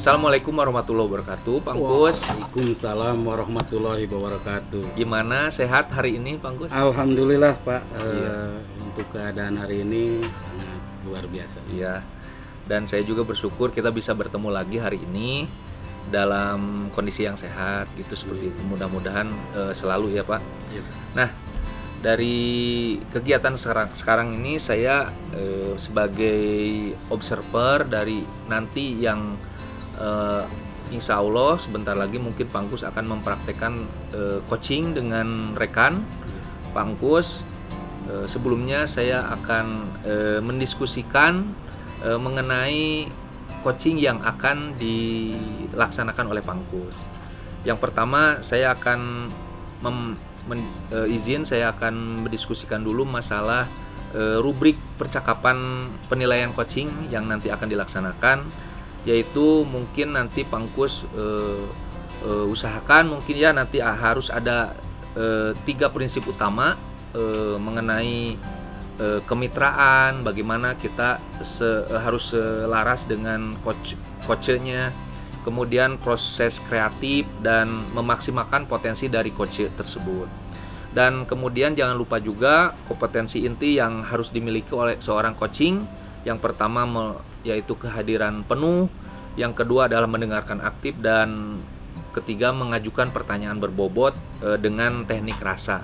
Assalamualaikum warahmatullahi wabarakatuh, Pangkus. Waalaikumsalam warahmatullahi wabarakatuh. Gimana, sehat hari ini, Pangkus? Alhamdulillah Pak, Iya. untuk keadaan hari ini sangat luar biasa. Iya. Dan saya juga bersyukur kita bisa bertemu lagi hari ini dalam kondisi yang sehat gitu seperti itu. Mudah-mudahan selalu ya, Pak. Iya. Nah, dari kegiatan sekarang ini saya sebagai observer dari nanti yang insya Allah sebentar lagi mungkin Pangkus akan mempraktekkan coaching dengan rekan Pangkus. Sebelumnya saya akan mendiskusikan mengenai coaching yang akan dilaksanakan oleh Pangkus. Yang pertama saya akan saya akan mendiskusikan dulu masalah rubrik percakapan penilaian coaching yang nanti akan dilaksanakan, yaitu mungkin nanti Pangkus usahakan mungkin ya nanti harus ada 3 prinsip utama mengenai kemitraan, bagaimana kita harus selaras dengan coachnya, kemudian proses kreatif dan memaksimalkan potensi dari coach tersebut. Dan kemudian jangan lupa juga kompetensi inti yang harus dimiliki oleh seorang coaching. Yang pertama yaitu kehadiran penuh, yang kedua adalah mendengarkan aktif, dan ketiga mengajukan pertanyaan berbobot dengan teknik rasa.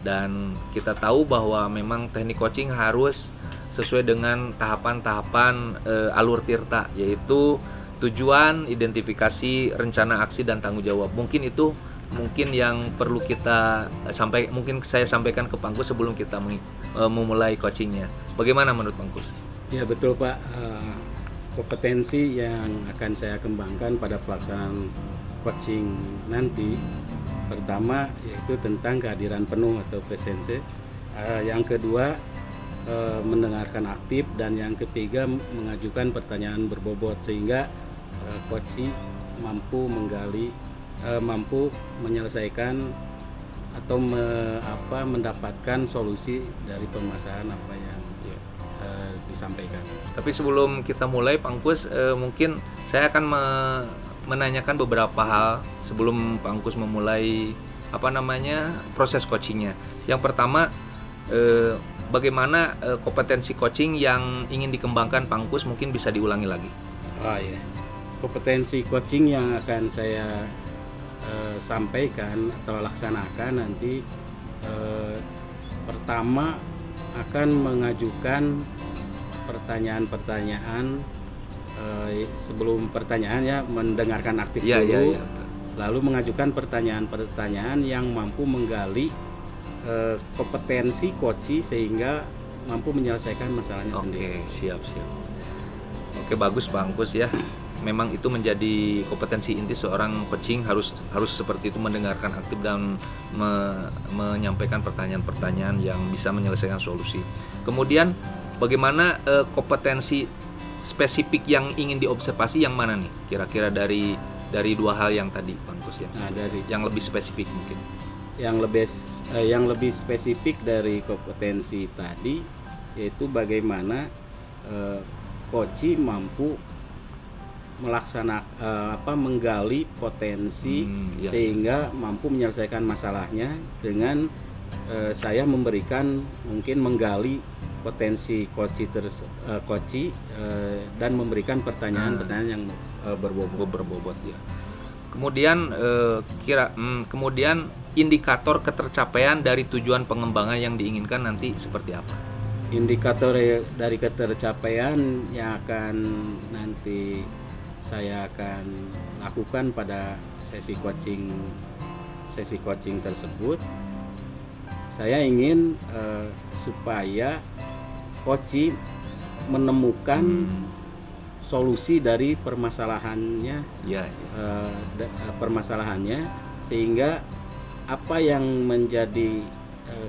Dan kita tahu bahwa memang teknik coaching harus sesuai dengan tahapan-tahapan alur tirta, yaitu tujuan, identifikasi, rencana aksi, dan tanggung jawab. Mungkin yang perlu kita saya sampaikan ke Pangkus sebelum kita memulai coachingnya. Bagaimana menurut Pangkus? Ya betul Pak, kompetensi yang akan saya kembangkan pada pelaksanaan coaching nanti, pertama yaitu tentang kehadiran penuh atau presensi, yang kedua mendengarkan aktif, dan yang ketiga mengajukan pertanyaan berbobot sehingga coaching mampu menyelesaikan atau mendapatkan solusi dari permasalahan apa yang disampaikan. Tapi sebelum kita mulai, Pangkus, mungkin saya akan menanyakan beberapa hal sebelum Pangkus memulai proses coachingnya. Yang pertama, bagaimana kompetensi coaching yang ingin dikembangkan Pangkus, mungkin bisa diulangi lagi. Ya, kompetensi coaching yang akan saya sampaikan atau laksanakan nanti, pertama akan mengajukan pertanyaan-pertanyaan. Sebelum pertanyaannya mendengarkan aktif dulu, lalu mengajukan pertanyaan-pertanyaan yang mampu menggali kompetensi coach sehingga mampu menyelesaikan masalahnya sendiri. Siap. Oke, bagus Pangkus ya. Memang itu menjadi kompetensi inti seorang coaching, harus seperti itu, mendengarkan aktif dan menyampaikan pertanyaan-pertanyaan yang bisa menyelesaikan solusi. Kemudian bagaimana kompetensi spesifik yang ingin diobservasi yang mana nih? Kira-kira dari 2 hal yang tadi Pangkus ya. Yang lebih spesifik mungkin. Yang lebih spesifik dari kompetensi tadi yaitu bagaimana coach mampu menggali potensi sehingga mampu menyelesaikan masalahnya dengan saya menggali potensi coach dan memberikan pertanyaan-pertanyaan yang berbobot ya. Kemudian kemudian indikator ketercapaian dari tujuan pengembangan yang diinginkan nanti seperti apa? Indikator dari ketercapaian yang akan nanti saya akan lakukan pada sesi coaching tersebut, saya ingin supaya coach menemukan solusi dari permasalahannya, sehingga apa yang menjadi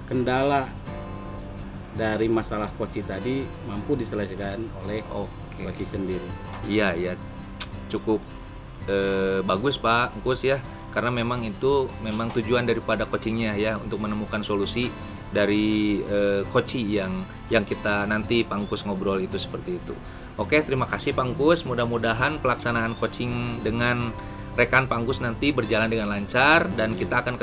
kendala dari masalah coach tadi mampu diselesaikan oleh coach sendiri. Iya, cukup bagus Pak Gus ya, karena memang tujuan daripada coachingnya ya, untuk menemukan solusi dari coaching yang kita nanti Pangkus ngobrol itu seperti itu. Oke, terima kasih Pak Angkus. Mudah-mudahan pelaksanaan coaching dengan rekan Pak Angkus nanti berjalan dengan lancar dan kita akan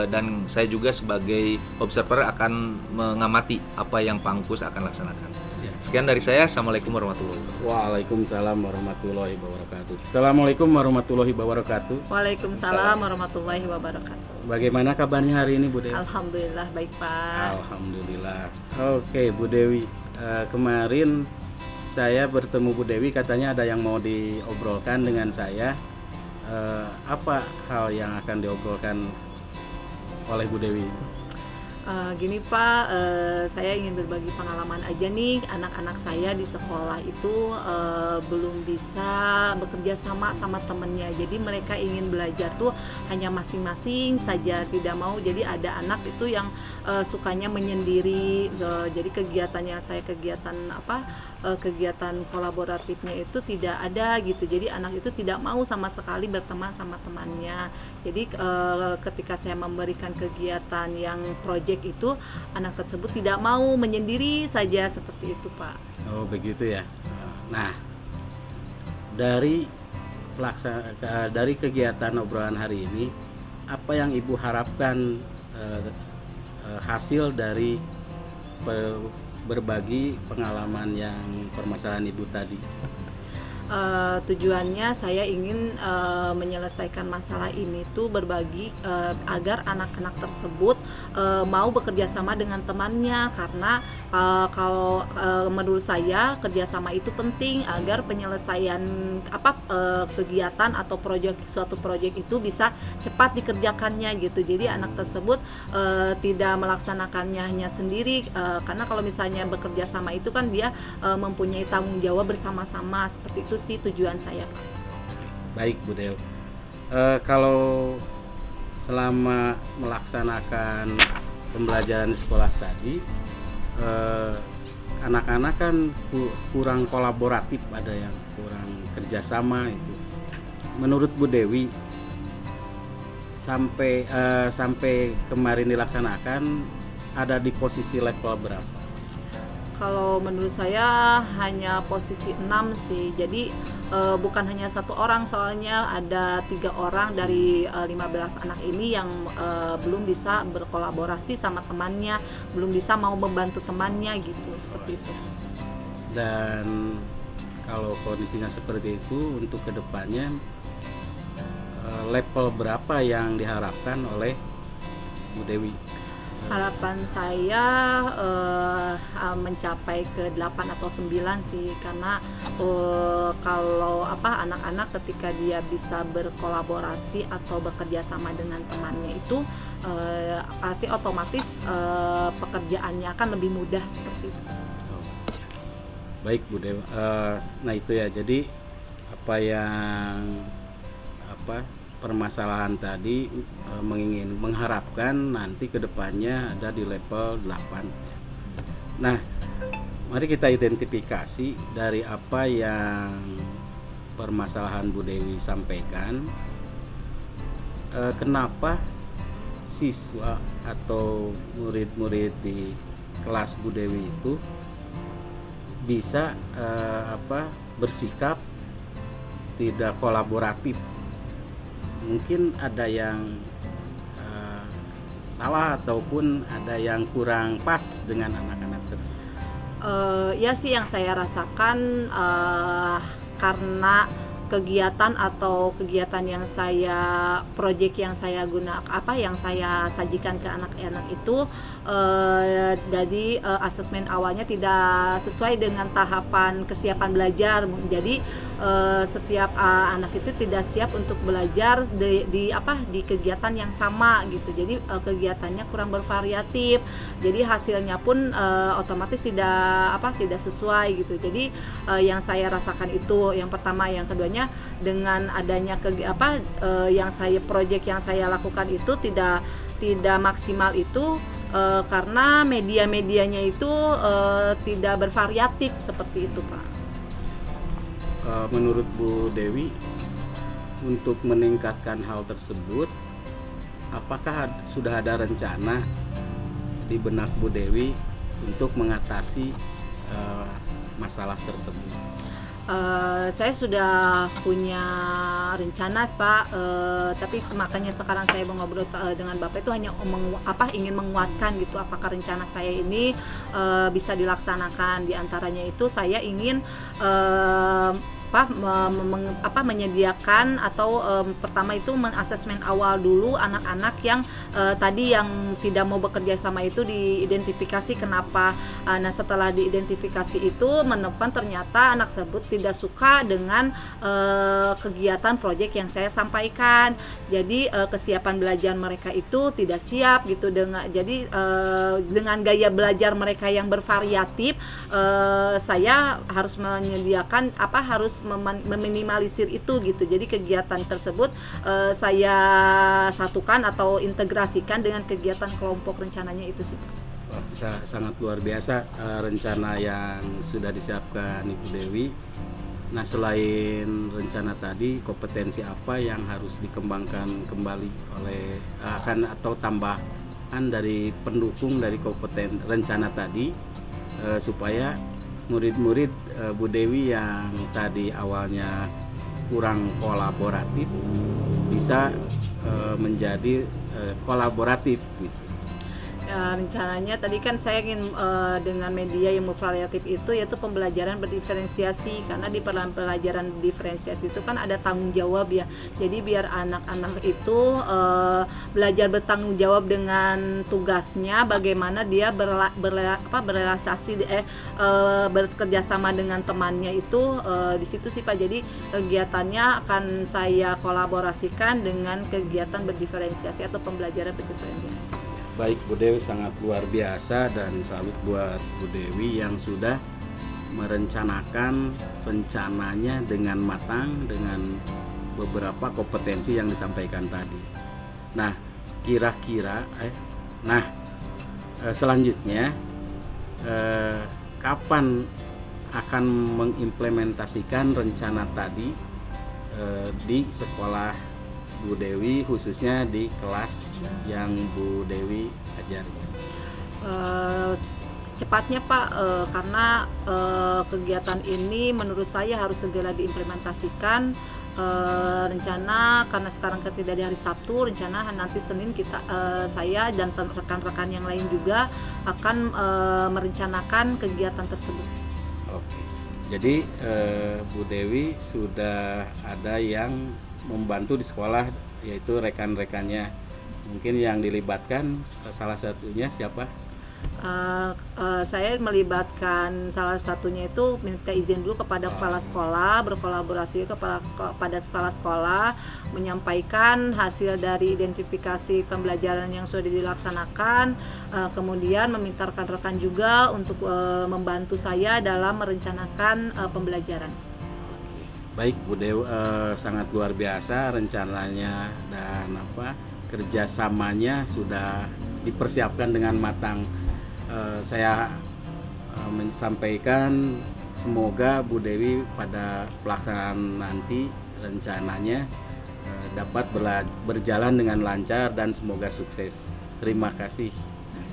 dan saya juga sebagai observer akan mengamati apa yang Pak Angkus akan laksanakan. Ya. Sekian dari saya. Assalamualaikum warahmatullahi wabarakatuh. Waalaikumsalam warahmatullahi wabarakatuh. Assalamualaikum warahmatullahi wabarakatuh. Waalaikumsalam warahmatullahi wabarakatuh. Bagaimana kabarnya hari ini Bu Dewi? Alhamdulillah baik Pak. Alhamdulillah. Oke Bu Dewi, kemarin saya bertemu Bu Dewi, katanya ada yang mau diobrolkan dengan saya. Apa hal yang akan diobrolkan oleh Bu Dewi? Gini Pak, saya ingin berbagi pengalaman aja nih. Anak-anak saya di sekolah itu belum bisa bekerja sama temennya. Jadi mereka ingin belajar tuh hanya masing-masing saja, tidak mau. Jadi ada anak itu yang sukanya menyendiri. Jadi kegiatannya saya kegiatan kolaboratifnya itu tidak ada gitu. Jadi anak itu tidak mau sama sekali berteman sama temannya. Jadi ketika saya memberikan kegiatan yang project itu, anak tersebut tidak mau, menyendiri saja seperti itu Pak. Oh begitu ya. Nah, dari kegiatan obrolan hari ini, apa yang Ibu harapkan hasil dari berbagi pengalaman yang permasalahan Ibu tadi? Tujuannya saya ingin menyelesaikan masalah ini tuh berbagi agar anak-anak tersebut mau bekerja sama dengan temannya, karena kalau menurut saya kerjasama itu penting agar penyelesaian kegiatan atau suatu proyek itu bisa cepat dikerjakannya gitu. Jadi anak tersebut tidak melaksanakannya hanya sendiri, karena kalau misalnya bekerja sama itu kan dia mempunyai tanggung jawab bersama-sama. Seperti itu sih tujuan saya Pak. Baik Bu Dew, kalau selama melaksanakan pembelajaran di sekolah tadi, anak-anak kan kurang kolaboratif, ada yang kurang kerjasama itu. Menurut Bu Dewi, sampai kemarin dilaksanakan ada di posisi level berapa? Kalau menurut saya hanya posisi 6 sih. Jadi bukan hanya satu orang, soalnya ada 3 orang dari 15 anak ini yang belum bisa berkolaborasi sama temannya, belum bisa mau membantu temannya gitu, seperti itu. Dan kalau kondisinya seperti itu, untuk kedepannya level berapa yang diharapkan oleh Bu Dewi? Harapan saya mencapai ke 8 atau 9 sih, karena kalau anak-anak ketika dia bisa berkolaborasi atau bekerja sama dengan temannya itu arti otomatis pekerjaannya akan lebih mudah seperti itu. Baik Bu Dewa, nah itu ya, jadi permasalahan tadi mengharapkan nanti kedepannya ada di level 8. Nah, mari kita identifikasi dari apa yang permasalahan Bu Dewi sampaikan, kenapa siswa atau murid-murid di kelas Bu Dewi itu bisa bersikap tidak kolaboratif. Mungkin ada yang salah ataupun ada yang kurang pas dengan anak-anak tersebut. Ya sih, yang saya rasakan karena kegiatan yang saya project yang saya yang saya sajikan ke anak-anak itu jadi asesmen awalnya tidak sesuai dengan tahapan kesiapan belajar. Jadi setiap anak itu tidak siap untuk belajar di kegiatan yang sama gitu. Jadi kegiatannya kurang bervariatif. Jadi hasilnya pun otomatis tidak sesuai gitu. Jadi yang saya rasakan itu yang pertama, yang keduanya dengan adanya proyek yang saya lakukan itu tidak maksimal itu karena media-medianya itu tidak bervariatif seperti itu Pak. Menurut Bu Dewi, untuk meningkatkan hal tersebut, apakah sudah ada rencana di benak Bu Dewi untuk mengatasi masalah tersebut? Saya sudah punya rencana Pak, tapi makanya sekarang saya mau ngobrol dengan Bapak itu hanya ingin menguatkan gitu apakah rencana saya ini bisa dilaksanakan. Di antaranya itu saya ingin menyediakan atau pertama itu mengasesmen awal dulu anak-anak yang tadi yang tidak mau bekerja sama itu diidentifikasi kenapa. Nah setelah diidentifikasi itu menemukan ternyata anak tersebut tidak suka dengan kegiatan proyek yang saya sampaikan. Jadi kesiapan belajar mereka itu tidak siap gitu dengan gaya belajar mereka yang bervariatif. Saya harus menyediakan harus meminimalisir itu gitu. Jadi kegiatan tersebut saya satukan atau integrasikan dengan kegiatan kelompok rencananya itu sih. Sangat luar biasa rencana yang sudah disiapkan Ibu Dewi. Nah selain rencana tadi, kompetensi apa yang harus dikembangkan kembali oleh atau tambahan dari pendukung dari kompeten rencana tadi supaya murid-murid Bu Dewi yang tadi awalnya kurang kolaboratif bisa menjadi kolaboratif gitu. Rencananya tadi kan saya ingin dengan media yang variatif itu yaitu pembelajaran berdiferensiasi, karena di pembelajaran diferensiasi itu kan ada tanggung jawab ya. Jadi biar anak-anak itu belajar bertanggung jawab dengan tugasnya, bagaimana dia bekerja sama dengan temannya itu di situ sih Pak. Jadi kegiatannya akan saya kolaborasikan dengan kegiatan berdiferensiasi atau pembelajaran berdiferensiasi. Baik, Bu Dewi sangat luar biasa dan salut buat Bu Dewi yang sudah merencanakan rencananya dengan matang dengan beberapa kompetensi yang disampaikan tadi. Nah, kira-kira selanjutnya kapan akan mengimplementasikan rencana tadi di sekolah Bu Dewi, khususnya di kelas yang Bu Dewi ajari? Secepatnya Pak, karena kegiatan ini menurut saya harus segera diimplementasikan. Rencana karena sekarang tidak di hari Sabtu, rencana nanti Senin saya dan rekan-rekan yang lain juga akan merencanakan kegiatan tersebut. Oke. Jadi Bu Dewi sudah ada yang membantu di sekolah, yaitu rekan-rekannya. Mungkin yang dilibatkan salah satunya siapa? Saya melibatkan salah satunya itu minta izin dulu kepada kepala sekolah, berkolaborasi kepada kepala sekolah, menyampaikan hasil dari identifikasi pembelajaran yang sudah dilaksanakan, kemudian meminta rekan-rekan juga untuk membantu saya dalam merencanakan pembelajaran. Baik Bu Dewi, sangat luar biasa rencananya dan kerjasamanya sudah dipersiapkan dengan matang. Saya menyampaikan semoga Bu Dewi pada pelaksanaan nanti rencananya dapat berjalan dengan lancar dan semoga sukses. Terima kasih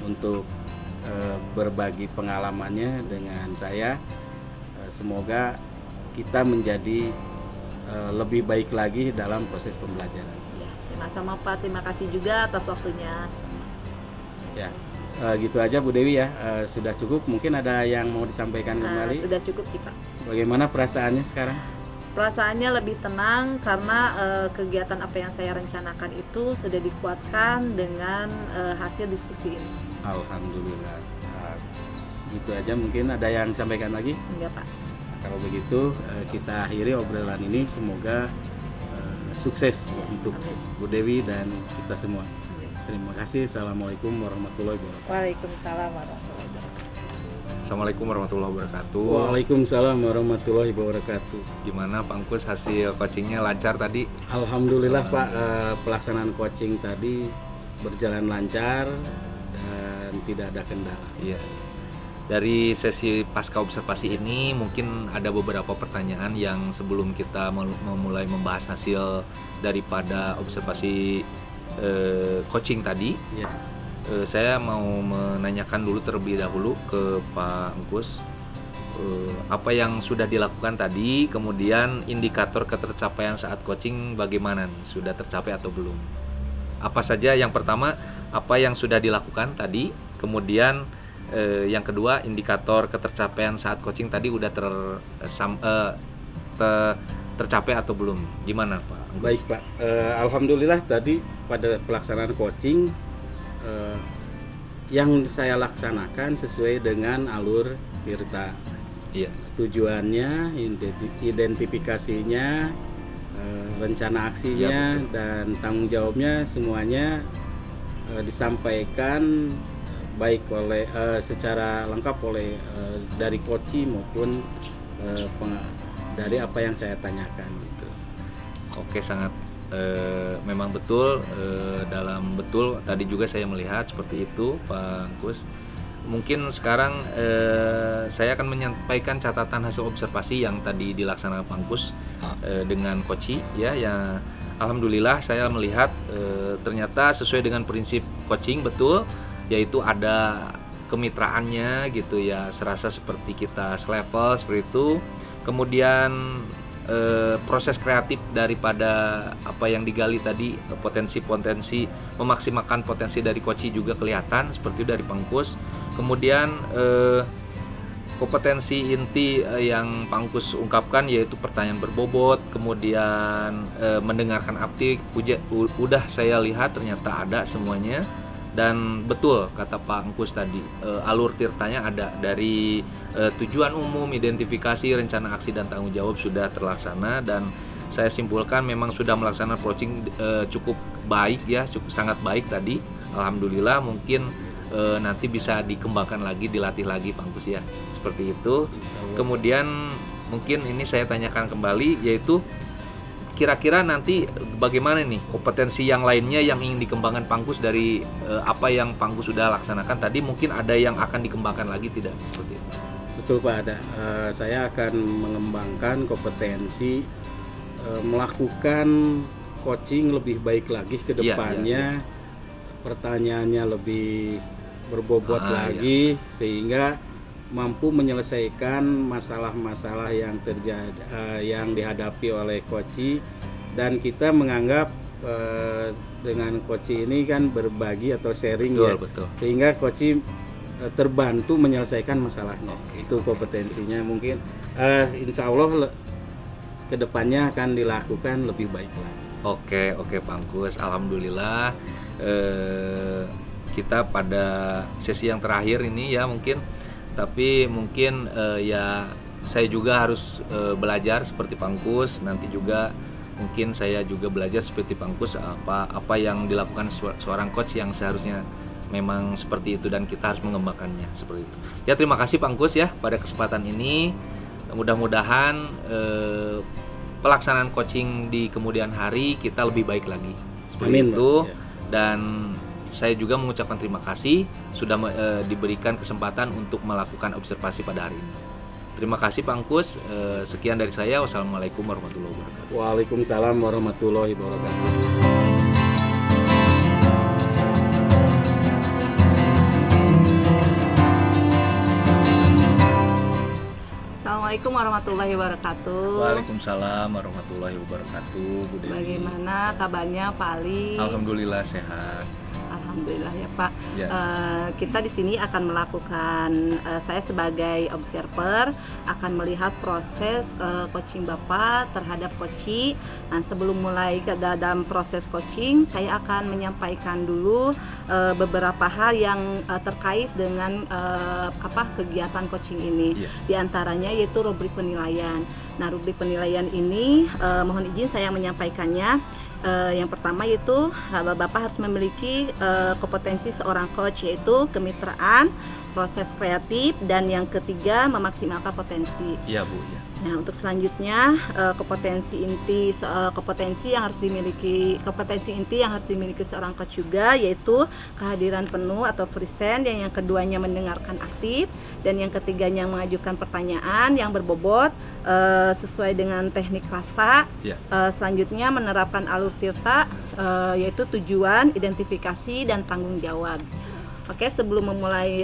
untuk berbagi pengalamannya dengan saya. Semoga kita menjadi lebih baik lagi dalam proses pembelajaran. Ya, sama-sama Pak, terima kasih juga atas waktunya. Ya, gitu aja Bu Dewi ya, sudah cukup. Mungkin ada yang mau disampaikan kembali? Sudah cukup sih Pak. Bagaimana perasaannya sekarang? Perasaannya lebih tenang karena kegiatan apa yang saya rencanakan itu sudah dikuatkan dengan hasil diskusi ini. Alhamdulillah. Gitu aja, mungkin ada yang sampaikan lagi? Enggak Pak. Kalau begitu kita akhiri obrolan ini, semoga sukses untuk Bu Dewi dan kita semua. Terima kasih. Assalamualaikum warahmatullahi wabarakatuh. Waalaikumsalam warahmatullahi wabarakatuh. Assalamualaikum warahmatullahi wabarakatuh. Waalaikumsalam warahmatullahi wabarakatuh. Gimana Pak Angkus, hasil coachingnya lancar tadi? Alhamdulillah Pak, pelaksanaan coaching tadi berjalan lancar dan tidak ada kendala. Iya. Dari sesi pasca observasi ini mungkin ada beberapa pertanyaan yang sebelum kita memulai membahas hasil daripada observasi coaching tadi. Ya. Saya mau menanyakan dulu terlebih dahulu ke Pak Angkus. apa yang sudah dilakukan tadi, kemudian indikator ketercapaian saat coaching bagaimana nih, sudah tercapai atau belum? Apa saja? Yang pertama, apa yang sudah dilakukan tadi, kemudian yang kedua, indikator ketercapaian saat coaching tadi udah tercapai atau belum? Gimana Pak Anggus? Baik Pak, alhamdulillah tadi pada pelaksanaan coaching yang saya laksanakan sesuai dengan alur Tirta. Iya. Tujuannya, identifikasinya, rencana aksinya, Ya, dan tanggung jawabnya semuanya disampaikan baik oleh secara lengkap oleh dari coach maupun dari apa yang saya tanyakan gitu. Oke, sangat memang betul, dalam betul tadi juga saya melihat seperti itu Pak Anggus. Mungkin sekarang saya akan menyampaikan catatan hasil observasi yang tadi dilaksanakan Pak Anggus dengan Koci ya. Alhamdulillah saya melihat ternyata sesuai dengan prinsip coaching betul, yaitu ada kemitraannya gitu ya, serasa seperti kita selevel seperti itu. Kemudian proses kreatif daripada apa yang digali tadi, potensi-potensi, memaksimalkan potensi dari coach juga kelihatan seperti itu dari Pangkus. Kemudian kompetensi inti yang Pangkus ungkapkan yaitu pertanyaan berbobot, kemudian mendengarkan aktif, udah saya lihat ternyata ada semuanya. Dan betul kata Pak Angkus tadi, alur tirtanya ada dari tujuan umum, identifikasi, rencana aksi dan tanggung jawab sudah terlaksana, dan saya simpulkan memang sudah melaksanakan coaching cukup baik ya, cukup sangat baik tadi. Alhamdulillah, mungkin nanti bisa dikembangkan lagi, dilatih lagi Pak Angkus ya, seperti itu. Kemudian mungkin ini saya tanyakan kembali, yaitu kira-kira nanti bagaimana nih kompetensi yang lainnya yang ingin dikembangkan Pangkus dari apa yang Pangkus sudah laksanakan tadi, mungkin ada yang akan dikembangkan lagi tidak seperti itu? Betul Pak, ada. Saya akan mengembangkan kompetensi melakukan coaching lebih baik lagi ke depannya. Pertanyaannya lebih berbobot lagi sehingga mampu menyelesaikan masalah-masalah yang terjadi yang dihadapi oleh coach, dan kita menganggap dengan coach ini kan berbagi atau sharing Betul. Sehingga coach terbantu menyelesaikan masalahnya. Itu kompetensinya, mungkin insya Allah kedepannya akan dilakukan lebih baik lagi. Oke Pangkus, alhamdulillah kita pada sesi yang terakhir ini ya mungkin. Tapi mungkin ya saya juga harus belajar seperti Pangkus. Nanti juga mungkin saya juga belajar seperti Pangkus apa yang dilakukan seorang coach yang seharusnya memang seperti itu, dan kita harus mengembangkannya seperti itu. Ya, terima kasih Pangkus ya pada kesempatan ini. Mudah-mudahan pelaksanaan coaching di kemudian hari kita lebih baik lagi. Seperti itu. Dan saya juga mengucapkan terima kasih sudah diberikan kesempatan untuk melakukan observasi pada hari ini. Terima kasih Pak Angkus. Sekian dari saya. Wassalamualaikum warahmatullahi wabarakatuh. Waalaikumsalam warahmatullahi wabarakatuh. Assalamualaikum warahmatullahi wabarakatuh. Waalaikumsalam warahmatullahi wabarakatuh. Bu Dewi. Bagaimana kabarnya Pak Ali? Alhamdulillah sehat. Alhamdulillah ya Pak. Ya. Kita di sini akan melakukan, saya sebagai observer akan melihat proses coaching Bapak terhadap coaching. Nah, sebelum mulai ke dalam proses coaching, saya akan menyampaikan dulu beberapa hal yang terkait dengan kegiatan coaching ini. Ya. Di antaranya yaitu rubrik penilaian. Nah, rubrik penilaian ini mohon izin saya menyampaikannya. Yang pertama yaitu Bapak harus memiliki kompetensi seorang coach, yaitu kemitraan, proses kreatif, dan yang ketiga memaksimalkan potensi. Iya Bu. Ya. Nah, untuk selanjutnya kompetensi inti yang harus dimiliki seorang coach juga, yaitu kehadiran penuh atau present, yang keduanya mendengarkan aktif, dan yang ketiganya mengajukan pertanyaan yang berbobot sesuai dengan teknik rasa. Ya. Selanjutnya menerapkan alur tirta, yaitu tujuan, identifikasi, dan tanggung jawab. Oke, sebelum memulai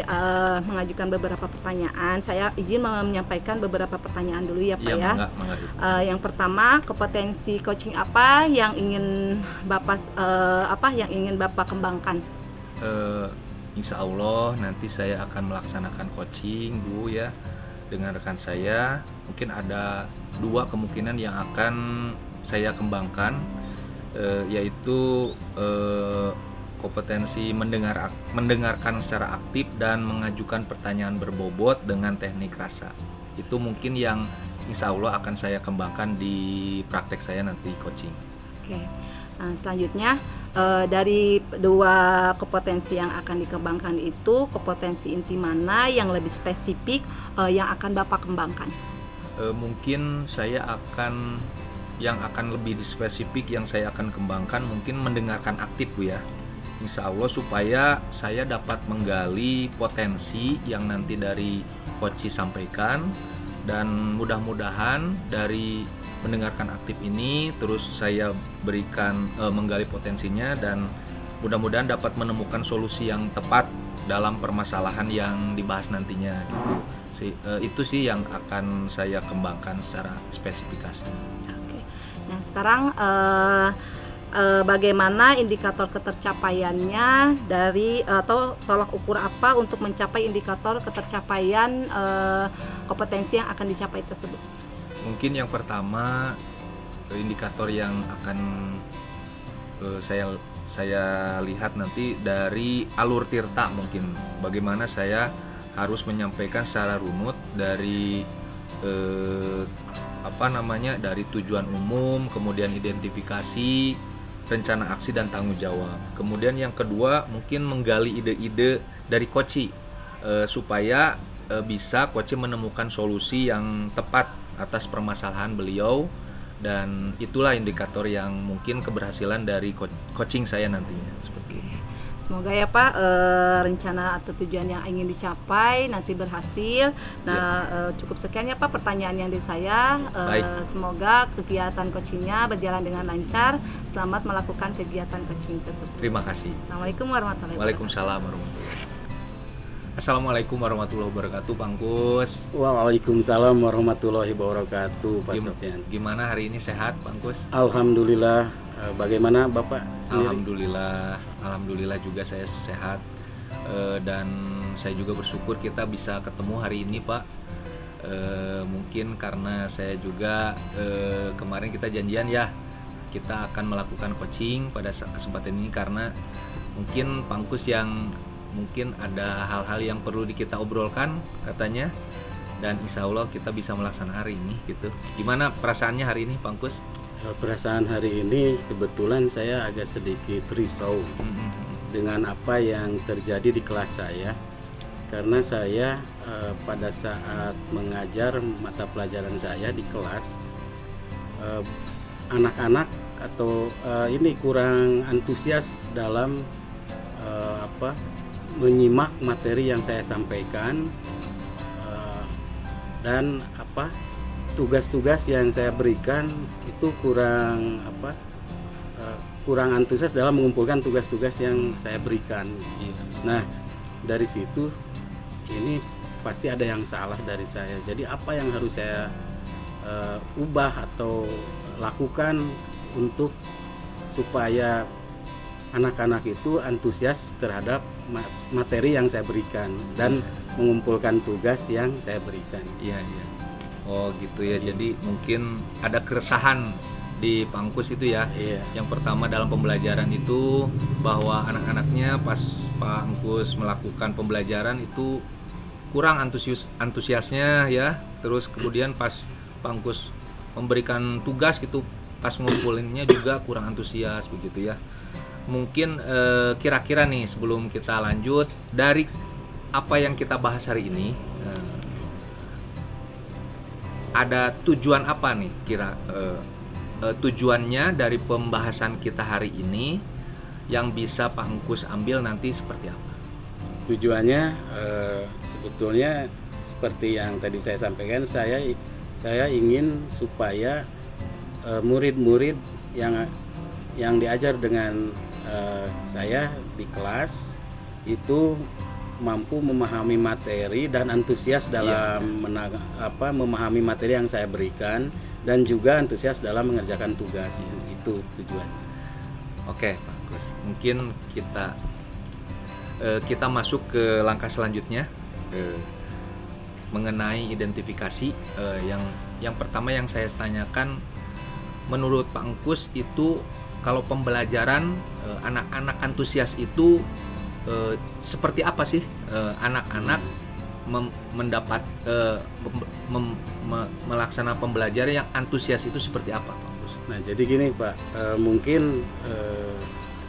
mengajukan beberapa pertanyaan, saya izin menyampaikan beberapa pertanyaan dulu ya Pak Iya, ya. mangga. Yang pertama, kompetensi coaching apa yang ingin Bapak kembangkan? Insya Allah nanti saya akan melaksanakan coaching Bu ya dengan rekan saya. Mungkin ada 2 kemungkinan yang akan saya kembangkan, yaitu kompetensi mendengarkan secara aktif dan mengajukan pertanyaan berbobot dengan teknik rasa. Itu mungkin yang insya Allah akan saya kembangkan di praktek saya nanti coaching. Oke. Nah, selanjutnya dari 2 kompetensi yang akan dikembangkan itu, kompetensi inti mana yang lebih spesifik yang akan Bapak kembangkan? Mungkin yang akan lebih spesifik yang saya akan kembangkan mungkin mendengarkan aktif Bu ya. Insya Allah supaya saya dapat menggali potensi yang nanti dari coach sampaikan, dan mudah-mudahan dari mendengarkan aktif ini terus saya berikan menggali potensinya, dan mudah-mudahan dapat menemukan solusi yang tepat dalam permasalahan yang dibahas nantinya gitu. Itu sih yang akan saya kembangkan secara spesifikasi. Oke. Nah, sekarang bagaimana indikator ketercapaiannya atau tolak ukur apa untuk mencapai indikator ketercapaian kompetensi yang akan dicapai tersebut? Mungkin yang pertama, indikator yang akan saya lihat nanti dari alur tirta, mungkin bagaimana saya harus menyampaikan secara runut dari dari tujuan umum, kemudian identifikasi, rencana aksi dan tanggung jawab. Kemudian yang kedua mungkin menggali ide-ide dari coach supaya bisa coach menemukan solusi yang tepat atas permasalahan beliau, dan itulah indikator yang mungkin keberhasilan dari coaching saya nantinya seperti itu. Semoga ya Pak rencana atau tujuan yang ingin dicapai nanti berhasil. Nah, cukup sekian ya Pak pertanyaan yang dari saya. Baik. Semoga kegiatan coachingnya berjalan dengan lancar. Selamat melakukan kegiatan coaching tersebut. Terima kasih. Assalamualaikum warahmatullahi wabarakatuh. Waalaikumsalam warahmatullahi wabarakatuh. Assalamualaikum warahmatullahi wabarakatuh, Bang Kus. Waalaikumsalam warahmatullahi wabarakatuh, Pak Sofyan. Gimana hari ini, sehat, Bang Kus? Alhamdulillah. Bagaimana Bapak sendiri? Alhamdulillah juga saya sehat, dan saya juga bersyukur kita bisa ketemu hari ini, Pak. Mungkin karena saya juga kemarin kita janjian ya, kita akan melakukan coaching pada kesempatan ini karena mungkin Bang Kus yang mungkin ada hal-hal yang perlu kita obrolkan katanya, dan insya Allah kita bisa melaksanakan hari ini gitu. Gimana perasaannya hari ini, Bang Kus? Perasaan hari ini kebetulan saya agak sedikit risau dengan apa yang terjadi di kelas saya, karena saya pada saat mengajar mata pelajaran saya di kelas, anak-anak atau ini kurang antusias dalam menyimak materi yang saya sampaikan, dan tugas-tugas yang saya berikan itu kurang antusias dalam mengumpulkan tugas-tugas yang saya berikan. Nah, dari situ ini pasti ada yang salah dari saya. Jadi apa yang harus saya ubah atau lakukan untuk supaya anak-anak itu antusias terhadap materi yang saya berikan dan mengumpulkan tugas yang saya berikan. Iya. Oh gitu ya. Jadi mungkin ada keresahan di Bang Kus itu ya. Iya. Yang pertama dalam pembelajaran itu bahwa anak-anaknya pas Bang Kus melakukan pembelajaran itu kurang antusiasnya ya. Terus kemudian pas Bang Kus memberikan tugas gitu, pas ngumpulinnya juga kurang antusias begitu ya. Mungkin kira-kira nih sebelum kita lanjut, dari apa yang kita bahas hari ini, ada tujuan apa nih tujuannya dari pembahasan kita hari ini yang bisa Pak Engkus ambil nanti seperti apa? Tujuannya sebetulnya seperti yang tadi saya sampaikan, saya ingin supaya murid-murid yang diajar dengan saya di kelas itu mampu memahami materi dan antusias dalam memahami materi yang saya berikan, dan juga antusias dalam mengerjakan tugas. Itu tujuannya. Oke, bagus. Mungkin kita masuk ke langkah selanjutnya, mengenai identifikasi. Yang pertama yang saya tanyakan, menurut Pak Engkus itu kalau pembelajaran anak-anak antusias itu seperti apa sih anak-anak melaksanakan pembelajaran yang antusias itu seperti apa, Pak Engkus? Nah, jadi gini Pak, mungkin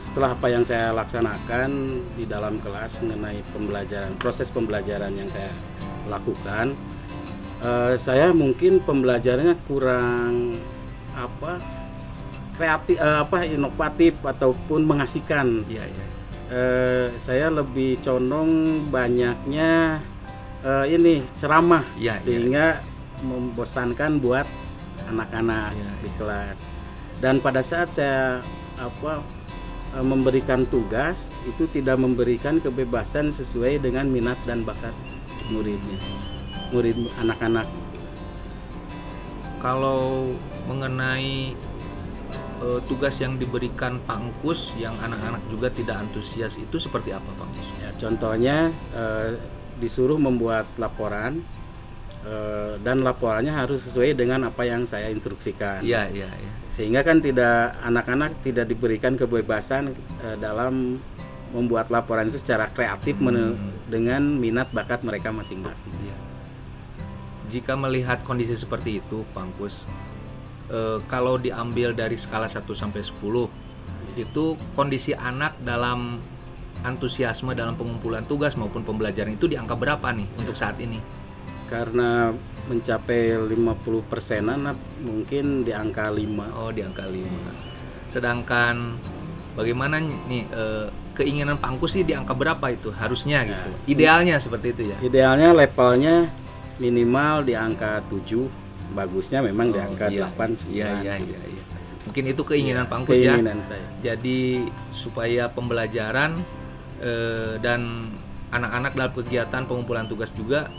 setelah apa yang saya laksanakan di dalam kelas mengenai proses pembelajaran yang saya lakukan, saya mungkin pembelajarannya kurang kreatif, inovatif ataupun mengasihkan. Iya. Saya lebih condong banyaknya ceramah, sehingga membosankan buat anak-anak di kelas. Dan pada saat saya memberikan tugas, itu tidak memberikan kebebasan sesuai dengan minat dan bakat murid anak-anak. Kalau mengenai tugas yang diberikan Pak Engkus yang anak-anak juga tidak antusias itu seperti apa, Pak Engkus? Ya, contohnya disuruh membuat laporan, dan laporannya harus sesuai dengan apa yang saya instruksikan. Iya. Sehingga kan anak-anak tidak diberikan kebebasan dalam membuat laporan itu secara kreatif dengan minat bakat mereka masing-masing. Iya. Jika melihat kondisi seperti itu, Pak Engkus, kalau diambil dari skala 1 sampai 10, itu kondisi anak dalam antusiasme dalam pengumpulan tugas maupun pembelajaran itu di angka berapa nih untuk saat ini? Karena mencapai 50%-an, mungkin di angka 5. Oh, di angka 5. Sedangkan bagaimana nih keinginan Pak Engkus sih di angka berapa itu harusnya gitu? Idealnya seperti itu ya? Idealnya levelnya minimal di angka 7, bagusnya memang di angka 8, 9. Iya. Mungkin itu keinginan Pak Engkus ya. Keinginan saya. Jadi supaya pembelajaran dan anak-anak dalam kegiatan pengumpulan tugas juga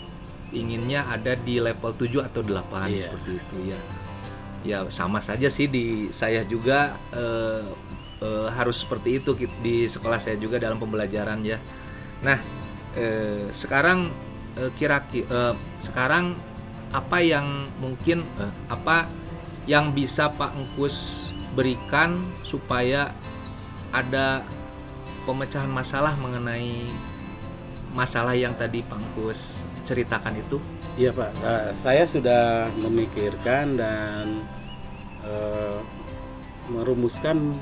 inginnya ada di level 7 atau 8 seperti itu ya. Ya sama saja sih di saya juga harus seperti itu di sekolah saya juga dalam pembelajaran ya. Nah, sekarang sekarang apa yang mungkin apa yang bisa Pak Engkus berikan supaya ada pemecahan masalah mengenai masalah yang tadi Pak Engkus ceritakan itu? Iya Pak, saya sudah memikirkan dan merumuskan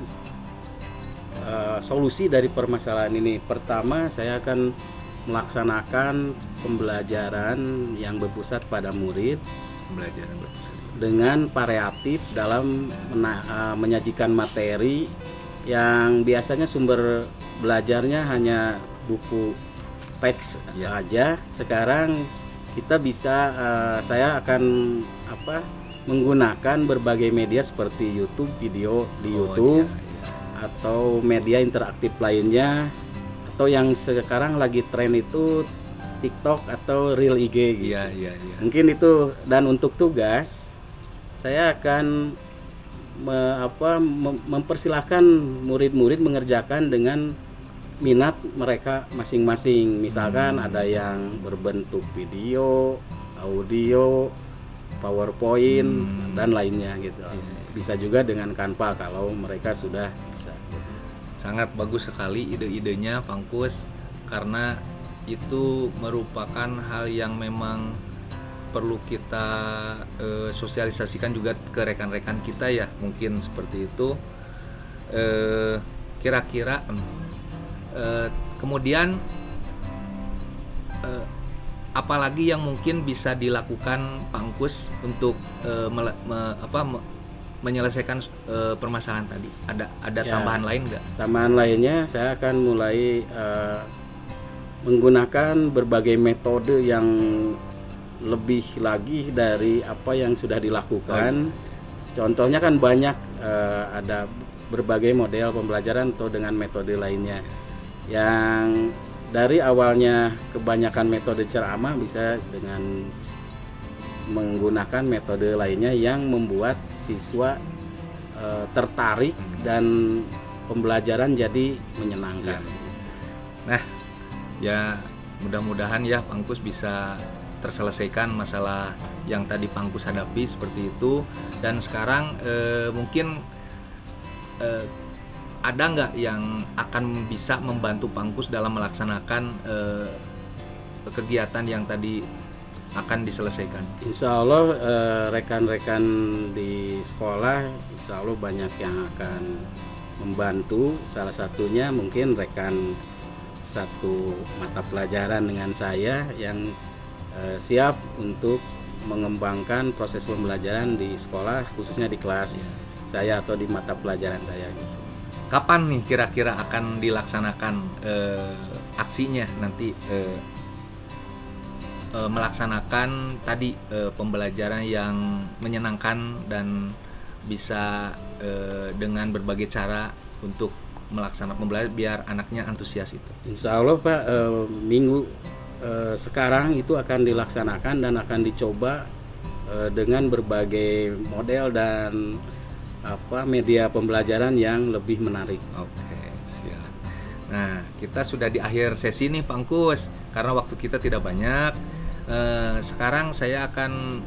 solusi dari permasalahan ini. Pertama, saya akan melaksanakan pembelajaran yang berpusat pada murid, dengan variatif dalam menyajikan materi yang biasanya sumber belajarnya hanya buku teks aja. Sekarang kita bisa, saya akan menggunakan berbagai media seperti YouTube, video di YouTube, atau media interaktif lainnya, atau yang sekarang lagi tren itu TikTok atau Reel IG gitu. Iya. Mungkin itu. Dan untuk tugas, saya akan mempersilahkan murid-murid mengerjakan dengan minat mereka masing-masing. Misalkan ada yang berbentuk video, audio, PowerPoint, dan lainnya gitu. Bisa juga dengan Canva kalau mereka sudah bisa. Sangat bagus sekali ide-idenya Pak Engkus, karena itu merupakan hal yang memang perlu kita sosialisasikan juga ke rekan-rekan kita ya, mungkin seperti itu. Kira-kira kemudian apalagi yang mungkin bisa dilakukan Pak Engkus untuk menyelesaikan permasalahan tadi? Ada tambahan lain nggak? Tambahan lainnya, saya akan mulai menggunakan berbagai metode yang lebih lagi dari apa yang sudah dilakukan. Contohnya kan banyak, ada berbagai model pembelajaran atau dengan metode lainnya. Yang dari awalnya kebanyakan metode ceramah bisa dengan menggunakan metode lainnya yang membuat siswa tertarik dan pembelajaran jadi menyenangkan. Ya mudah-mudahan ya Pangkus bisa terselesaikan masalah yang tadi Pangkus hadapi seperti itu. Dan sekarang mungkin ada nggak yang akan bisa membantu Pangkus dalam melaksanakan kegiatan yang tadi akan diselesaikan? Insya Allah rekan-rekan di sekolah insya Allah banyak yang akan membantu. Salah satunya mungkin rekan satu mata pelajaran dengan saya yang siap untuk mengembangkan proses pembelajaran di sekolah, khususnya di kelas saya atau di mata pelajaran saya. Kapan nih kira-kira akan dilaksanakan aksinya nanti melaksanakan tadi pembelajaran yang menyenangkan dan bisa dengan berbagai cara untuk melaksanakan pembelajaran biar anaknya antusias itu? Insya Allah Pak, minggu sekarang itu akan dilaksanakan dan akan dicoba dengan berbagai model dan media pembelajaran yang lebih menarik. Oke, siap. Nah, kita sudah di akhir sesi nih Pangkus, karena waktu kita tidak banyak. Sekarang saya akan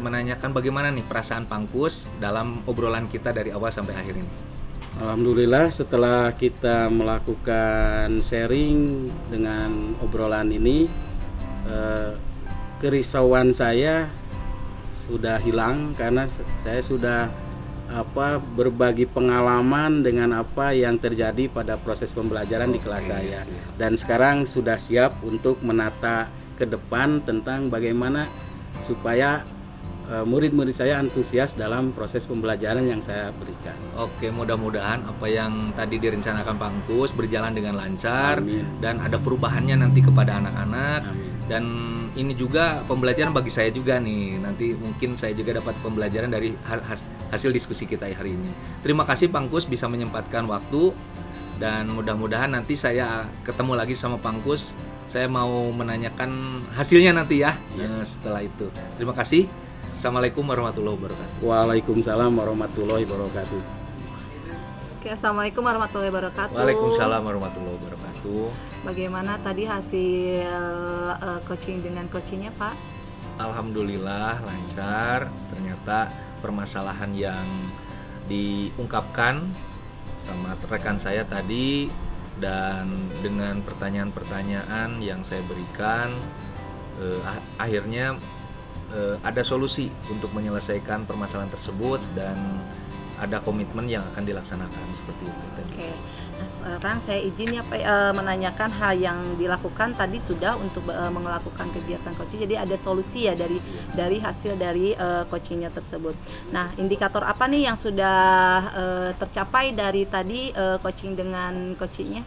menanyakan bagaimana nih perasaan Pangkus dalam obrolan kita dari awal sampai akhir ini. Alhamdulillah setelah kita melakukan sharing dengan obrolan ini, kerisauan saya sudah hilang karena saya sudah berbagi pengalaman dengan apa yang terjadi pada proses pembelajaran di kelas saya, dan sekarang sudah siap untuk menata ke depan tentang bagaimana supaya murid-murid saya antusias dalam proses pembelajaran yang saya berikan. Oke, mudah-mudahan apa yang tadi direncanakan Pangkus berjalan dengan lancar. Amin. Dan ada perubahannya nanti kepada anak-anak. Amin. Dan ini juga pembelajaran bagi saya juga nih. Nanti mungkin saya juga dapat pembelajaran dari hasil diskusi kita hari ini. Terima kasih Pangkus bisa menyempatkan waktu, dan mudah-mudahan nanti saya ketemu lagi sama Pangkus. Saya mau menanyakan hasilnya nanti ya. Setelah itu. Terima kasih. Assalamualaikum warahmatullahi wabarakatuh. Waalaikumsalam warahmatullahi wabarakatuh. Oke, assalamualaikum warahmatullahi wabarakatuh. Waalaikumsalam warahmatullahi wabarakatuh. Bagaimana tadi hasil coaching dengan coachingnya Pak? Alhamdulillah lancar. Ternyata permasalahan yang diungkapkan sama rekan saya tadi, dan dengan pertanyaan-pertanyaan yang saya berikan, akhirnya ada solusi untuk menyelesaikan permasalahan tersebut, dan ada komitmen yang akan dilaksanakan seperti itu. Oke. Nah, sekarang saya izin ya Pak menanyakan hal yang dilakukan tadi sudah untuk melakukan kegiatan coaching. Jadi ada solusi ya dari hasil dari coachingnya tersebut. Nah, indikator apa nih yang sudah tercapai dari tadi coaching dengan coachingnya?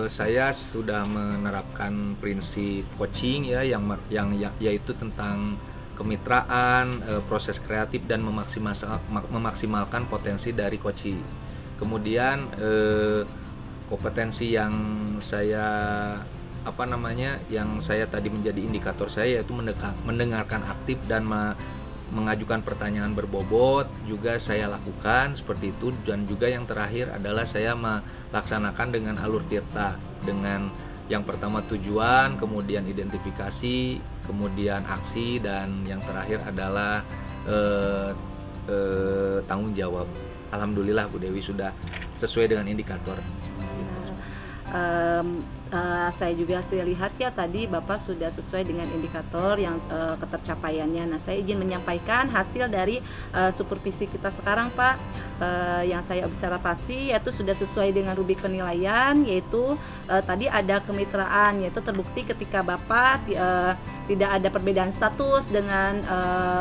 Saya sudah menerapkan prinsip coaching ya yang yaitu tentang kemitraan, proses kreatif, dan memaksimalkan potensi dari coaching. Kemudian kompetensi yang saya yang saya tadi menjadi indikator saya yaitu mendengarkan aktif dan mengajukan pertanyaan berbobot juga saya lakukan seperti itu. Dan juga yang terakhir adalah saya melaksanakan dengan alur tirta, dengan yang pertama tujuan, kemudian identifikasi, kemudian aksi, dan yang terakhir adalah tanggung jawab. Alhamdulillah Bu Dewi sudah sesuai dengan indikator. Saya juga lihat ya tadi Bapak sudah sesuai dengan indikator yang ketercapaiannya. Nah, saya izin menyampaikan hasil dari supervisi kita sekarang Pak. Yang saya observasi yaitu sudah sesuai dengan rubrik penilaian, yaitu tadi ada kemitraan, yaitu terbukti ketika Bapak tidak ada perbedaan status dengan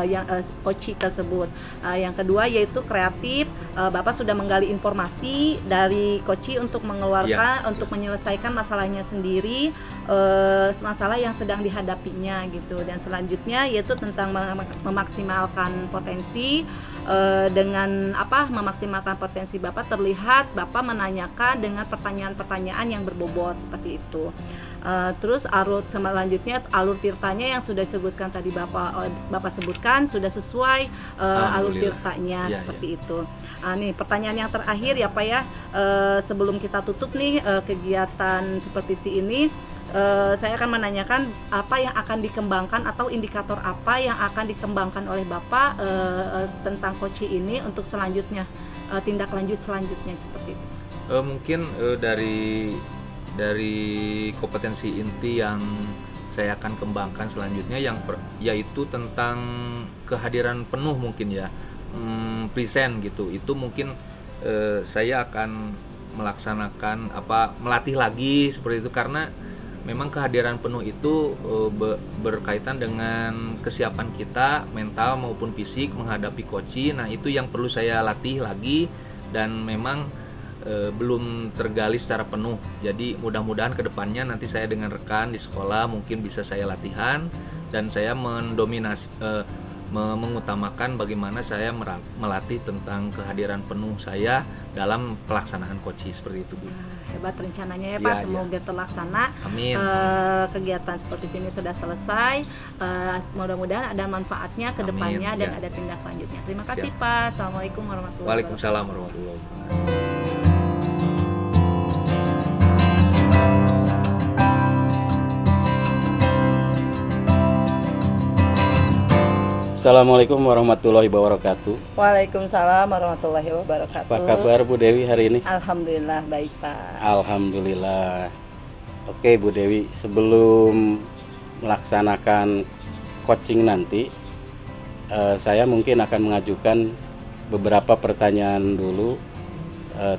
yang coaching tersebut. Yang kedua yaitu kreatif, Bapak sudah menggali informasi dari coaching untuk mengeluarkan untuk menyelesaikan masalahnya sendiri. masalah yang sedang dihadapinya gitu. Dan selanjutnya yaitu tentang memaksimalkan potensi. Dengan memaksimalkan potensi Bapak, terlihat Bapak menanyakan dengan pertanyaan-pertanyaan yang berbobot seperti itu. Terus selanjutnya alur tirtanya yang sudah disebutkan tadi Bapak sebutkan sudah sesuai alur tirtanya seperti itu. Nih pertanyaan yang terakhir ya Pak ya, sebelum kita tutup nih kegiatan seperti ini, saya akan menanyakan apa yang akan dikembangkan atau indikator apa yang akan dikembangkan oleh Bapak tentang Koci ini untuk selanjutnya, tindak lanjut selanjutnya seperti itu. Mungkin dari kompetensi inti yang saya akan kembangkan selanjutnya yaitu tentang kehadiran penuh mungkin ya, present gitu. Itu mungkin saya akan melaksanakan melatih lagi seperti itu, karena memang kehadiran penuh itu berkaitan dengan kesiapan kita mental maupun fisik menghadapi Koci. Nah itu yang perlu saya latih lagi dan memang belum tergali secara penuh. Jadi mudah-mudahan kedepannya nanti saya dengan rekan di sekolah mungkin bisa saya latihan dan saya mengutamakan bagaimana saya melatih tentang kehadiran penuh saya dalam pelaksanaan Koci seperti itu, Bu. Hebat rencananya ya Pak, semoga terlaksana. Amin. Kegiatan seperti ini sudah selesai. Mudah-mudahan ada manfaatnya ke depannya dan ada tindak lanjutnya. Terima kasih Pak. Assalamualaikum warahmatullahi wabarakatuh. Waalaikumsalam warahmatullahi wabarakatuh. Assalamualaikum warahmatullahi wabarakatuh. Waalaikumsalam warahmatullahi wabarakatuh. Apa kabar Bu Dewi hari ini? Alhamdulillah baik Pak. Alhamdulillah. Oke Bu Dewi, sebelum melaksanakan coaching nanti, saya mungkin akan mengajukan beberapa pertanyaan dulu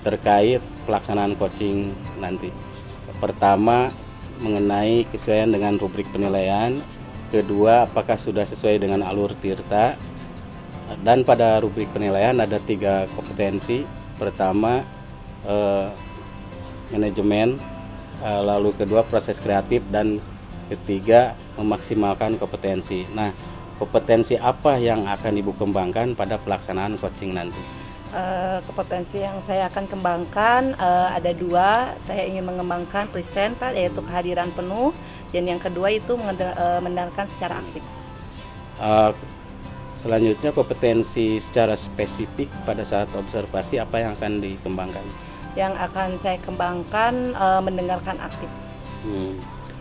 terkait pelaksanaan coaching nanti. Pertama, mengenai kesesuaian dengan rubrik penilaian. Kedua, apakah sudah sesuai dengan alur tirta. Dan pada rubrik penilaian ada 3 kompetensi. Pertama, manajemen, lalu kedua proses kreatif, dan ketiga memaksimalkan kompetensi. Nah, kompetensi apa yang akan Ibu kembangkan pada pelaksanaan coaching nanti? Kompetensi yang saya akan kembangkan ada 2. Saya ingin mengembangkan present Pak, yaitu kehadiran penuh, dan yang kedua itu mendengarkan secara aktif. Selanjutnya kompetensi secara spesifik pada saat observasi apa yang akan dikembangkan? Yang akan saya kembangkan mendengarkan aktif.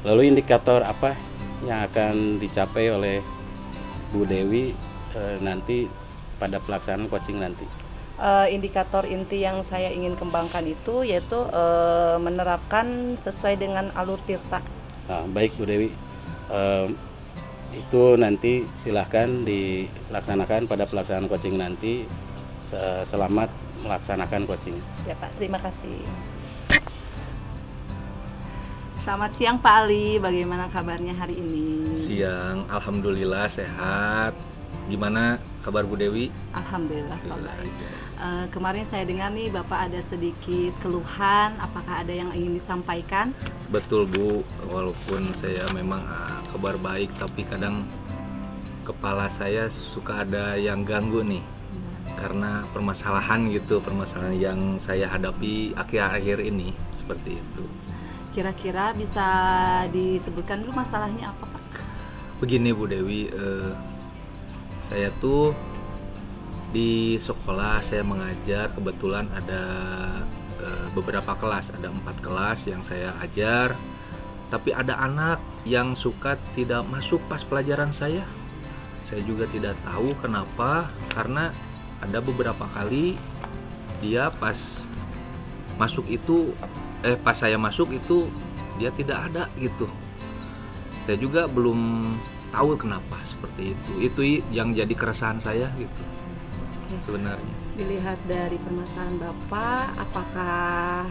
Lalu indikator apa yang akan dicapai oleh Bu Dewi nanti pada pelaksanaan coaching nanti? Indikator inti yang saya ingin kembangkan itu yaitu menerapkan sesuai dengan alur tirta. Baik Bu Dewi, itu nanti silahkan dilaksanakan pada pelaksanaan coaching nanti. Selamat melaksanakan coaching. Ya Pak, terima kasih. Selamat siang Pak Ali, bagaimana kabarnya hari ini? Siang, alhamdulillah sehat. Gimana kabar Bu Dewi? Alhamdulillah baik. Kemarin saya dengar nih Bapak ada sedikit keluhan, apakah ada yang ingin disampaikan? Betul Bu, walaupun saya memang kabar baik, tapi kadang kepala saya suka ada yang ganggu nih. Karena permasalahan yang saya hadapi akhir-akhir ini, seperti itu. Kira-kira bisa disebutkan dulu masalahnya apa Pak? Begini Bu Dewi, saya tuh di sekolah saya mengajar, kebetulan ada beberapa kelas, ada 4 kelas yang saya ajar, tapi ada anak yang suka tidak masuk pas pelajaran saya. Saya juga tidak tahu kenapa, karena ada beberapa kali dia pas saya masuk itu dia tidak ada gitu. Saya juga belum tahu kenapa seperti itu. Itu yang jadi keresahan saya gitu. Sebenarnya dilihat dari permasalahan Bapak, apakah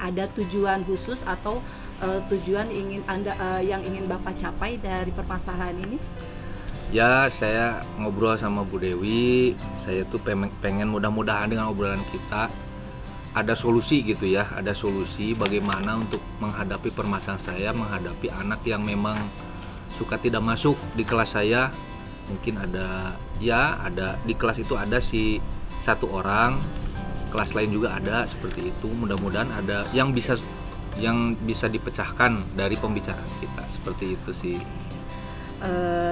ada tujuan khusus atau tujuan yang ingin Bapak capai dari permasalahan ini? Ya, saya ngobrol sama Bu Dewi, saya tuh pengen mudah-mudahan dengan obrolan kita ada solusi gitu ya, ada solusi bagaimana untuk menghadapi permasalahan saya, menghadapi anak yang memang suka tidak masuk di kelas saya. Mungkin ada di kelas itu ada si satu orang, kelas lain juga ada seperti itu. Mudah-mudahan ada yang bisa dipecahkan dari pembicaraan kita, seperti itu sih.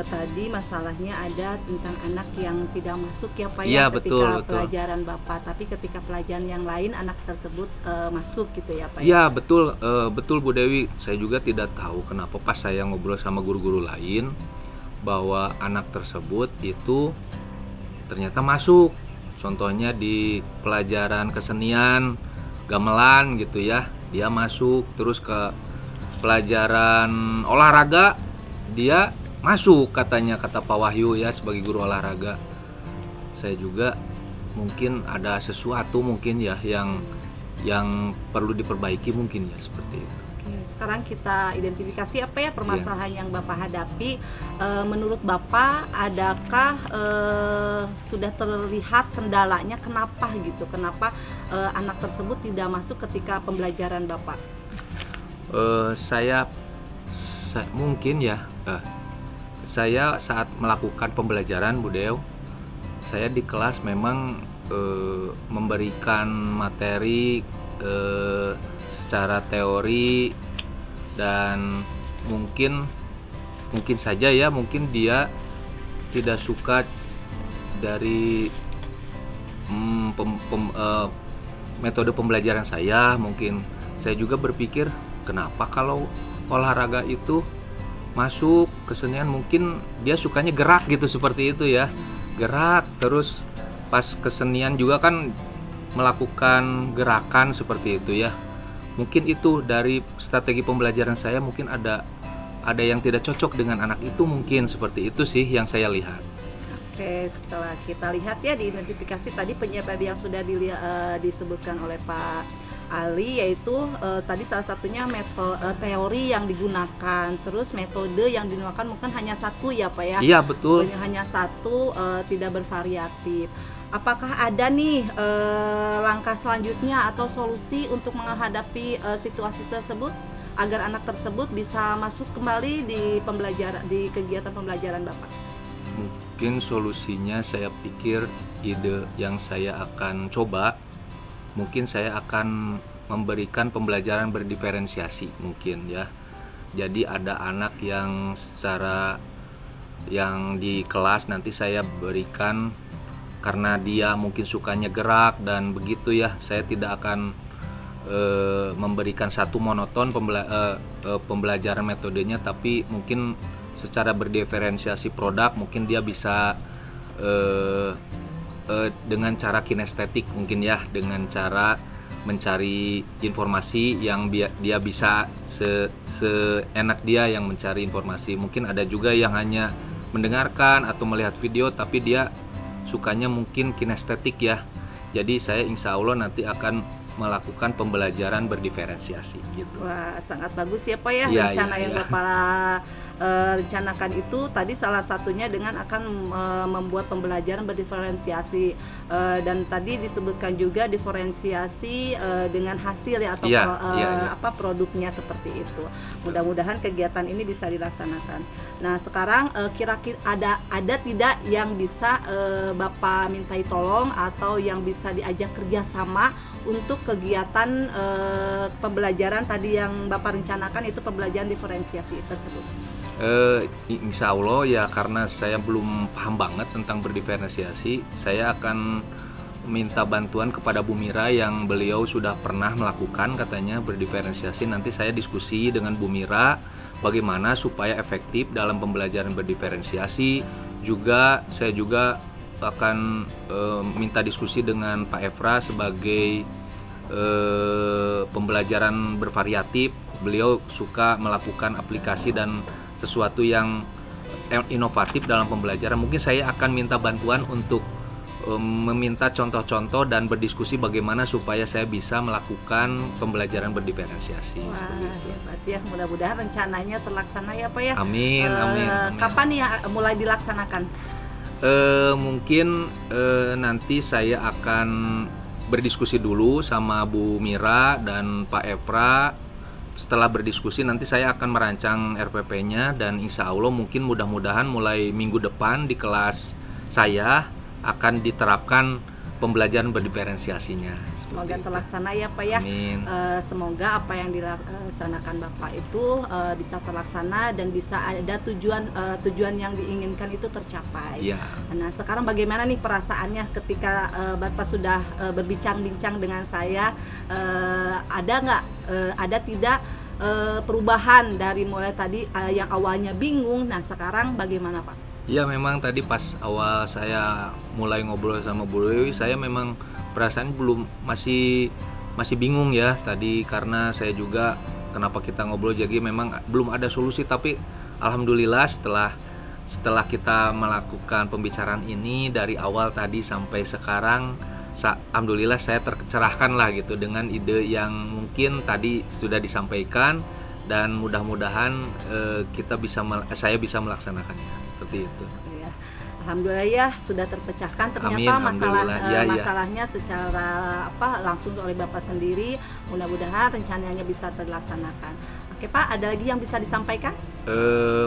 Tadi masalahnya ada tentang anak yang tidak masuk ya Pak Iya, ya, betul, ketika betul. pelajaran Bapak, tapi ketika pelajaran yang lain anak tersebut masuk gitu ya Pak ya. Iya, betul, betul Bu Dewi. Saya juga tidak tahu kenapa pas saya ngobrol sama guru-guru lain bahwa anak tersebut itu ternyata masuk. Contohnya di pelajaran kesenian, gamelan gitu ya, dia masuk. Terus ke pelajaran olahraga dia masuk katanya, kata Pak Wahyu ya sebagai guru olahraga. Saya juga mungkin ada sesuatu mungkin ya yang perlu diperbaiki mungkin ya, seperti itu. Oke, sekarang kita identifikasi apa ya permasalahan yang Bapak hadapi. Menurut Bapak, adakah sudah terlihat kendalanya kenapa gitu? Kenapa anak tersebut tidak masuk ketika pembelajaran Bapak? Saya mungkin ya, saya saat melakukan pembelajaran Bu Dew, saya di kelas memang memberikan materi secara teori, dan mungkin saja ya, mungkin dia tidak suka dari metode pembelajaran saya. Mungkin saya juga berpikir kenapa kalau olahraga itu masuk, kesenian mungkin dia sukanya gerak gitu, seperti itu ya, gerak. Terus pas kesenian juga kan melakukan gerakan seperti itu ya. Mungkin itu dari strategi pembelajaran saya, mungkin ada yang tidak cocok dengan anak itu, mungkin seperti itu sih yang saya lihat. Oke, setelah kita lihat ya diidentifikasi tadi penyebab yang sudah disebutkan oleh Pak Ali, yaitu tadi salah satunya teori yang digunakan, terus metode yang digunakan mungkin hanya satu ya Pak ya. Iya, betul. Hanya satu, tidak bervariatif. Apakah ada nih langkah selanjutnya atau solusi untuk menghadapi situasi tersebut agar anak tersebut bisa masuk kembali di kegiatan pembelajaran Bapak? Mungkin solusinya, saya pikir ide yang saya akan coba, mungkin saya akan memberikan pembelajaran berdiferensiasi mungkin ya. Jadi ada anak yang di kelas nanti saya berikan, karena dia mungkin sukanya gerak dan begitu ya, saya tidak akan memberikan satu monoton pembelajaran metodenya, tapi mungkin secara berdiferensiasi produk. Mungkin dia bisa dengan cara kinestetik mungkin ya, dengan cara mencari informasi yang dia bisa seenak dia yang mencari informasi. Mungkin ada juga yang hanya mendengarkan atau melihat video, tapi dia sukanya mungkin kinestetik ya. Jadi saya insya Allah nanti akan melakukan pembelajaran berdiferensiasi gitu. Wah, sangat bagus ya Pak ya, Ya, rencana ya, yang ya. Bapak rencanakan itu tadi salah satunya dengan akan membuat pembelajaran berdiferensiasi, dan tadi disebutkan juga diferensiasi dengan hasil ya, atau Ya. produknya seperti itu. Mudah-mudahan kegiatan ini bisa dilaksanakan. Nah, sekarang kira-kira ada tidak yang bisa Bapak mintai tolong atau yang bisa diajak kerjasama untuk kegiatan pembelajaran tadi yang Bapak rencanakan, itu pembelajaran diferensiasi tersebut? Insya Allah ya, karena saya belum paham banget tentang berdiferensiasi, saya akan minta bantuan kepada Bu Mira yang beliau sudah pernah melakukan katanya berdiferensiasi. Nanti saya diskusi dengan Bu Mira bagaimana supaya efektif dalam pembelajaran berdiferensiasi. Saya juga akan minta diskusi dengan Pak Efra sebagai pembelajaran bervariatif. Beliau suka melakukan aplikasi dan sesuatu yang inovatif dalam pembelajaran. Mungkin saya akan minta bantuan untuk meminta contoh-contoh dan berdiskusi bagaimana supaya saya bisa melakukan pembelajaran berdiferensiasi. Wah, Seperti itu. hebat ya. Mudah-mudahan rencananya terlaksana ya Pak ya. Amin, amin. Kapan ya mulai dilaksanakan? Mungkin nanti saya akan berdiskusi dulu sama Bu Mira dan Pak Epra. Setelah berdiskusi nanti saya akan merancang RPP-nya dan insya Allah mungkin mudah-mudahan mulai minggu depan di kelas saya akan diterapkan pembelajaran berdiferensiasinya. Semoga terlaksana ya Pak ya. Amin. Semoga apa yang dilaksanakan Bapak itu bisa terlaksana dan bisa ada tujuan yang diinginkan itu tercapai. Iya. Nah sekarang bagaimana nih perasaannya ketika Bapak sudah berbincang-bincang dengan saya, ada nggak, ada tidak perubahan dari mulai tadi yang awalnya bingung, nah sekarang bagaimana Pak? Ya memang tadi pas awal saya mulai ngobrol sama Bu Dewi, saya memang perasaan masih bingung ya tadi, karena saya juga kenapa kita ngobrol, jadi memang belum ada solusi. Tapi alhamdulillah setelah kita melakukan pembicaraan ini dari awal tadi sampai sekarang, alhamdulillah saya tercerahkan lah gitu dengan ide yang mungkin tadi sudah disampaikan, dan mudah-mudahan saya bisa melaksanakannya seperti itu. Ya, alhamdulillah ya sudah terpecahkan ternyata. Amin, masalahnya secara langsung oleh Bapak sendiri. Mudah-mudahan rencananya bisa terlaksanakan. Oke Pak, ada lagi yang bisa disampaikan?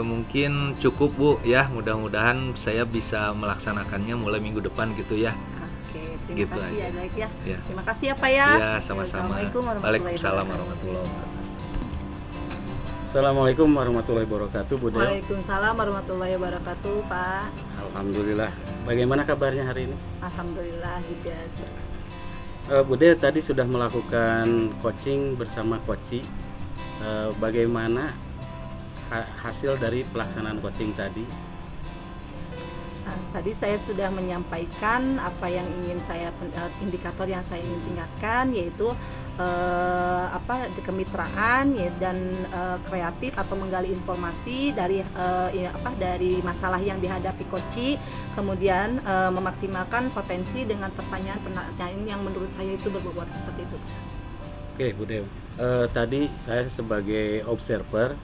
Mungkin cukup Bu ya, mudah-mudahan saya bisa melaksanakannya mulai minggu depan gitu ya. Oke, terima Gitu kasih aja. ya Daik ya. Ya. Terima kasih ya Pak ya. Ya, sama-sama. Assalamualaikum Waalaikumsalam warahmatullahi wabarakatuh. Assalamualaikum warahmatullahi wabarakatuh, Bu Del. Waalaikumsalam warahmatullahi wabarakatuh Pak. Alhamdulillah. Bagaimana kabarnya hari ini? Alhamdulillah juga. Bu Del tadi sudah melakukan coaching bersama Koci. Bagaimana hasil dari pelaksanaan coaching tadi? Tadi saya sudah menyampaikan apa yang ingin saya, indikator yang saya ingin tingkatkan, yaitu kemitraan ya, dan kreatif atau menggali informasi dari dari masalah yang dihadapi Koci, kemudian memaksimalkan potensi dengan pertanyaan yang menurut saya itu berbobot seperti itu. Oke, Bu Dew. Tadi saya sebagai observer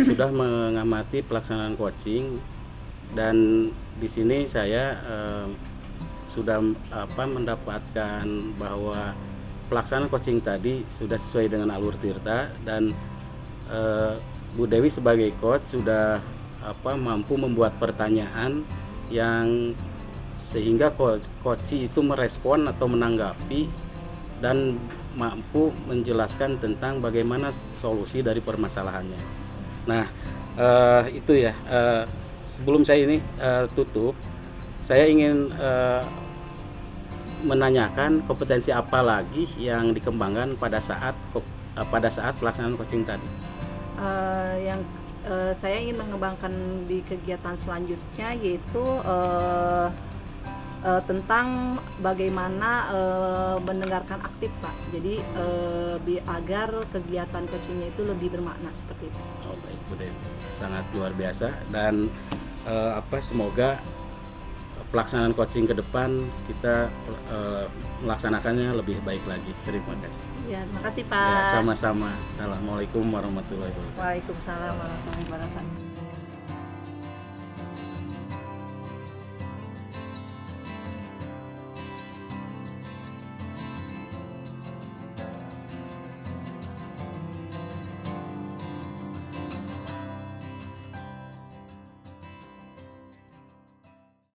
sudah mengamati pelaksanaan coaching, dan di sini saya sudah mendapatkan bahwa pelaksanaan coaching tadi sudah sesuai dengan alur Tirta, dan Bu Dewi sebagai coach sudah mampu membuat pertanyaan yang sehingga coach itu merespon atau menanggapi dan mampu menjelaskan tentang bagaimana solusi dari permasalahannya. Nah, itu ya. Sebelum saya ini tutup, saya ingin menanyakan kompetensi apa lagi yang dikembangkan pada saat pelaksanaan coaching tadi. Saya ingin mengembangkan di kegiatan selanjutnya, yaitu tentang bagaimana mendengarkan aktif Pak. Jadi agar kegiatan coachingnya itu lebih bermakna seperti itu. Oh baik, Bu Dewi, sangat luar biasa, dan semoga pelaksanaan coaching ke depan kita melaksanakannya lebih baik lagi. Terima kasih. Ya, terima kasih Pak. Ya, sama-sama. Assalamualaikum warahmatullahi wabarakatuh. Waalaikumsalam warahmatullahi wabarakatuh.